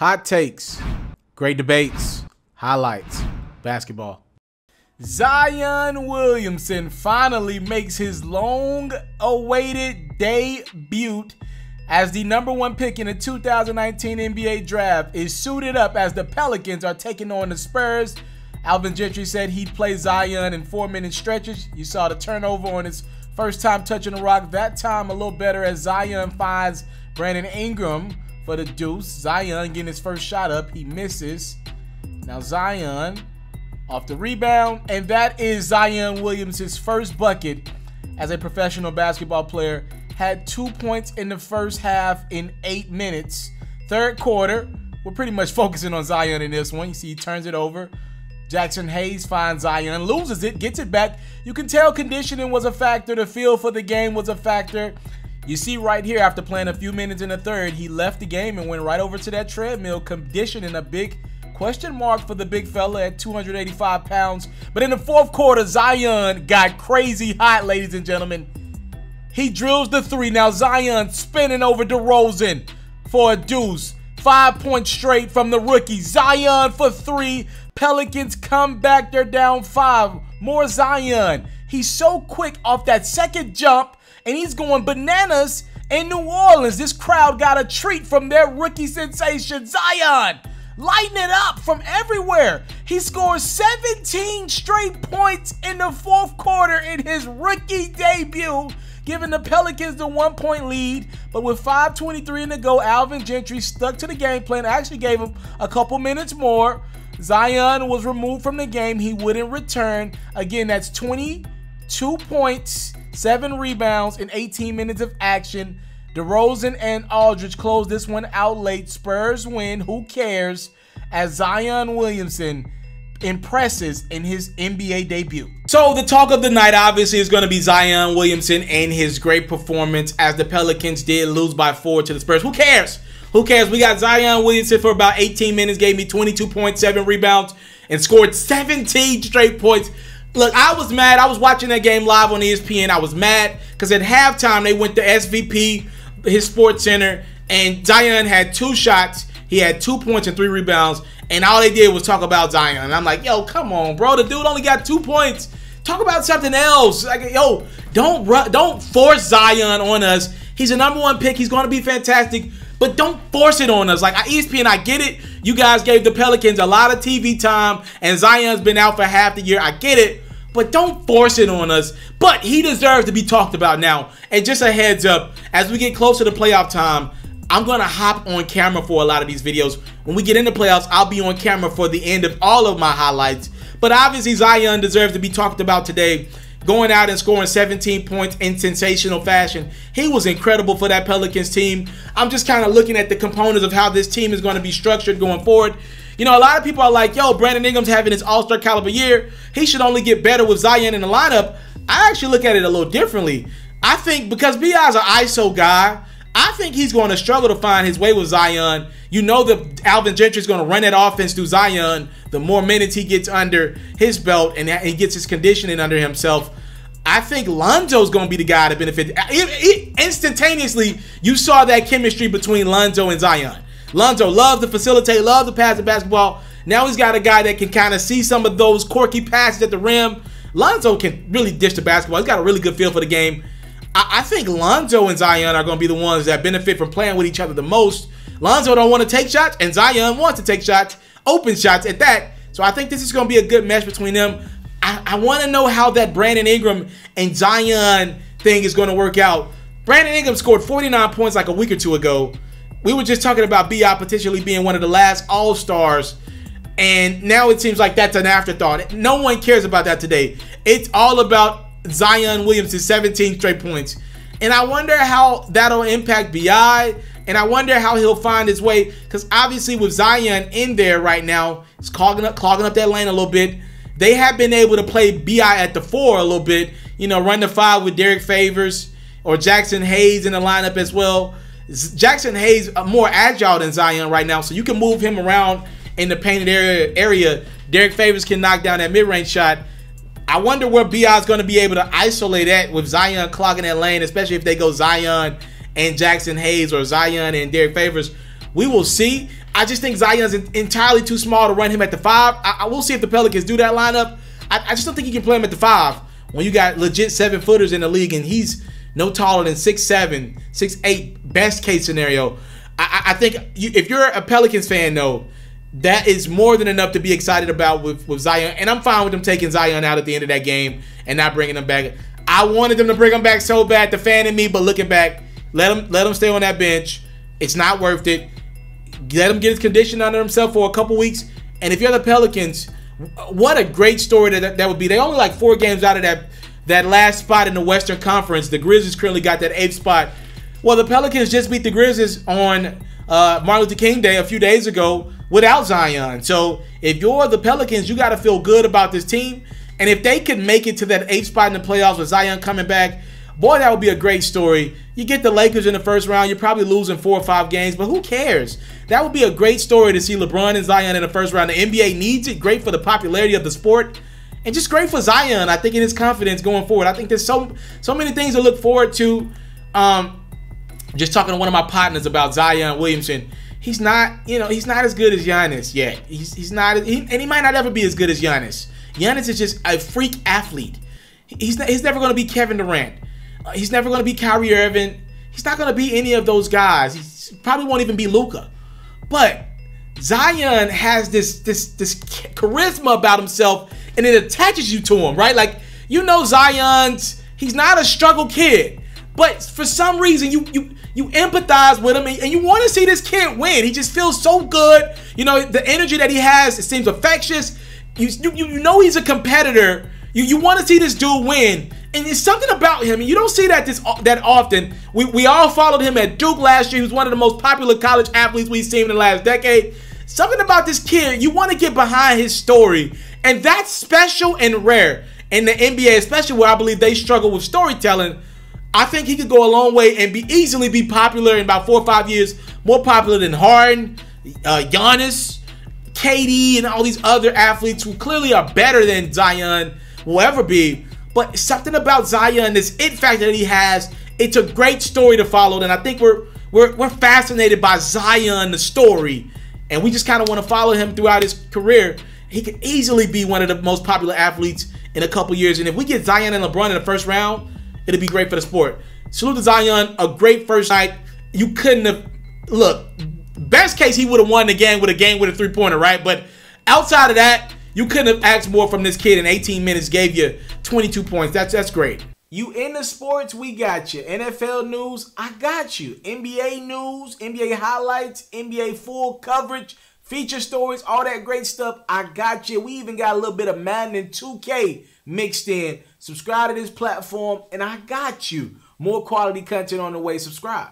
Hot takes, great debates, highlights, basketball. Zion Williamson finally makes his long-awaited debut as the #1 pick in the 2019 NBA draft is suited up as the Pelicans are taking on the Spurs. Alvin Gentry said he'd play Zion in 4-minute stretches. You saw the turnover on his first time touching the rock. That time a little better as Zion finds Brandon Ingram for the deuce. Zion getting his first shot up. He misses. Now Zion off the rebound, and that is Zion Williamson's first bucket as a professional basketball player. Had 2 points in the first half in 8 minutes. Third quarter, we're pretty much focusing on Zion in this one. You see he turns it over. Jackson Hayes finds Zion, loses it, gets it back. You can tell conditioning was a factor. The feel for the game was a factor. You see right here, after playing a few minutes in the third, he left the game and went right over to that treadmill, conditioning a big question mark for the big fella at 285 pounds. But in the fourth quarter, Zion got crazy hot, ladies and gentlemen. He drills the three. Now Zion spinning over DeRozan for a deuce. 5 points straight from the rookie. Zion for three. Pelicans come back. They're down 5. More Zion. He's so quick off that second jump, and he's going bananas in New Orleans. This crowd got a treat from their rookie sensation, Zion. Lighting it up from everywhere. He scores 17 straight points in the fourth quarter in his rookie debut, giving the Pelicans the 1-point lead. But with 5:23 to go, Alvin Gentry stuck to the game plan, actually gave him a couple minutes more. Zion was removed from the game. He wouldn't return. Again, that's 22 points, 7 rebounds in 18 minutes of action. DeRozan and Aldridge close this one out late. Spurs win. Who cares? As Zion Williamson impresses in his NBA debut. So the talk of the night obviously is going to be Zion Williamson and his great performance as the Pelicans did lose by 4 to the Spurs. Who cares? Who cares? We got Zion Williamson for about 18 minutes, gave me 22 points, 7 rebounds, and scored 17 straight points. Look, I was mad. I was watching that game live on ESPN. I was mad because at halftime they went to SVP, his Sports Center, and Zion had 2 shots. He had 2 points and 3 rebounds, and all they did was talk about Zion. And I'm like, yo, come on, bro. The dude only got 2 points. Talk about something else. Like, yo, don't force Zion on us. He's a #1 pick. He's going to be fantastic, but don't force it on us. Like, ESPN, I get it. You guys gave the Pelicans a lot of TV time, and Zion's been out for half the year. I get it, but don't force it on us. But he deserves to be talked about now. And just a heads up, as we get closer to playoff time, I'm going to hop on camera for a lot of these videos. When we get into playoffs, I'll be on camera for the end of all of my highlights. But obviously, Zion deserves to be talked about today. Going out and scoring 17 points in sensational fashion. He was incredible for that Pelicans team. I'm just kind of looking at the components of how this team is going to be structured going forward. You know, a lot of people are like, yo, Brandon Ingram's having his all-star caliber year. He should only get better with Zion in the lineup. I actually look at it a little differently. I think because B.I.'s an ISO guy, I think he's going to struggle to find his way with Zion. You know that Alvin Gentry is going to run that offense through Zion. The more minutes he gets under his belt and he gets his conditioning under himself, I think Lonzo's going to be the guy to benefit. Instantaneously, you saw that chemistry between Lonzo and Zion. Lonzo loves to facilitate, loves to pass the basketball. Now he's got a guy that can kind of see some of those quirky passes at the rim. Lonzo can really dish the basketball. He's got a really good feel for the game. I think Lonzo and Zion are going to be the ones that benefit from playing with each other the most. Lonzo don't want to take shots, and Zion wants to take shots, open shots at that. So I think this is going to be a good mesh between them. I want to know how that Brandon Ingram and Zion thing is going to work out. Brandon Ingram scored 49 points like a week or 2 ago. We were just talking about B.I. potentially being one of the last All-Stars, and now it seems like that's an afterthought. No one cares about that today. It's all about Zion Williamson's 17 straight points. And I wonder how that'll impact B.I., and I wonder how he'll find his way, because obviously with Zion in there right now, it's clogging up that lane a little bit. They have been able to play B.I. at the 4 a little bit, you know, run the 5 with Derek Favors or Jackson Hayes in the lineup as well. Jackson Hayes more agile than Zion right now, so you can move him around in the painted area. Derek Favors can knock down that mid-range shot. I wonder where B.I. is going to be able to isolate that with Zion clogging that lane, especially if they go Zion and Jackson Hayes or Zion and Derek Favors. We will see. I just think Zion's entirely too small to run him at the 5. I will see if the Pelicans do that lineup. I just don't think you can play him at the 5 when you got legit 7-footers in the league and he's no taller than 6'7", 6'8", best case scenario. I think if you're a Pelicans fan, though, that is more than enough to be excited about with Zion. And I'm fine with them taking Zion out at the end of that game and not bringing him back. I wanted them to bring him back so bad, the fan in me, but looking back, let him stay on that bench. It's not worth it. Let him get his condition under himself for a couple weeks. And if you're the Pelicans, what a great story that would be. They only like 4 games out of that last spot in the Western Conference. The Grizzlies currently got that 8th spot. Well, the Pelicans just beat the Grizzlies on Martin Luther King Day a few days ago without Zion. So if you're the Pelicans, you got to feel good about this team. And if they could make it to that 8th spot in the playoffs with Zion coming back, boy, that would be a great story. You get the Lakers in the first round, you're probably losing 4 or 5 games, but who cares? That would be a great story to see LeBron and Zion in the first round. The NBA needs it. Great for the popularity of the sport. And just great for Zion, I think, in his confidence going forward. I think there's so many things to look forward to. Just talking to one of my partners about Zion Williamson, he's not as good as Giannis yet. He's not, and he might not ever be as good as Giannis. Giannis is just a freak athlete. He's never going to be Kevin Durant. He's never going to be Kyrie Irving. He's not going to be any of those guys. He probably won't even be Luka. But Zion has this charisma about himself, and it attaches you to him, right? Like, you know, he's not a struggle kid, but for some reason you empathize with him, and you want to see this kid win. He just feels so good. You know, the energy that he has, it seems infectious. You know he's a competitor. You want to see this dude win. And there's something about him, and you don't see that that often. We all followed him at Duke last year. He was one of the most popular college athletes we've seen in the last decade. Something about this kid, you want to get behind his story. And that's special and rare in the NBA, especially where I believe they struggle with storytelling. I think he could go a long way and easily be popular in about 4 or 5 years. More popular than Harden, Giannis, KD, and all these other athletes who clearly are better than Zion will ever be. But something about Zion, this it factor that he has, it's a great story to follow. And I think we're fascinated by Zion, the story. And we just kind of want to follow him throughout his career. He could easily be one of the most popular athletes in a couple years. And if we get Zion and LeBron in the first round, it'll be great for the sport. Salute to Zion, a great first night. You couldn't have, look, best case he would have won the game with a 3-pointer, right? But outside of that, you couldn't have asked more from this kid in 18 minutes, gave you 22 points. That's great. You into sports, we got you. NFL news, I got you. NBA news, NBA highlights, NBA full coverage, feature stories, all that great stuff, I got you. We even got a little bit of Madden and 2K mixed in. Subscribe to this platform, and I got you. More quality content on the way. Subscribe.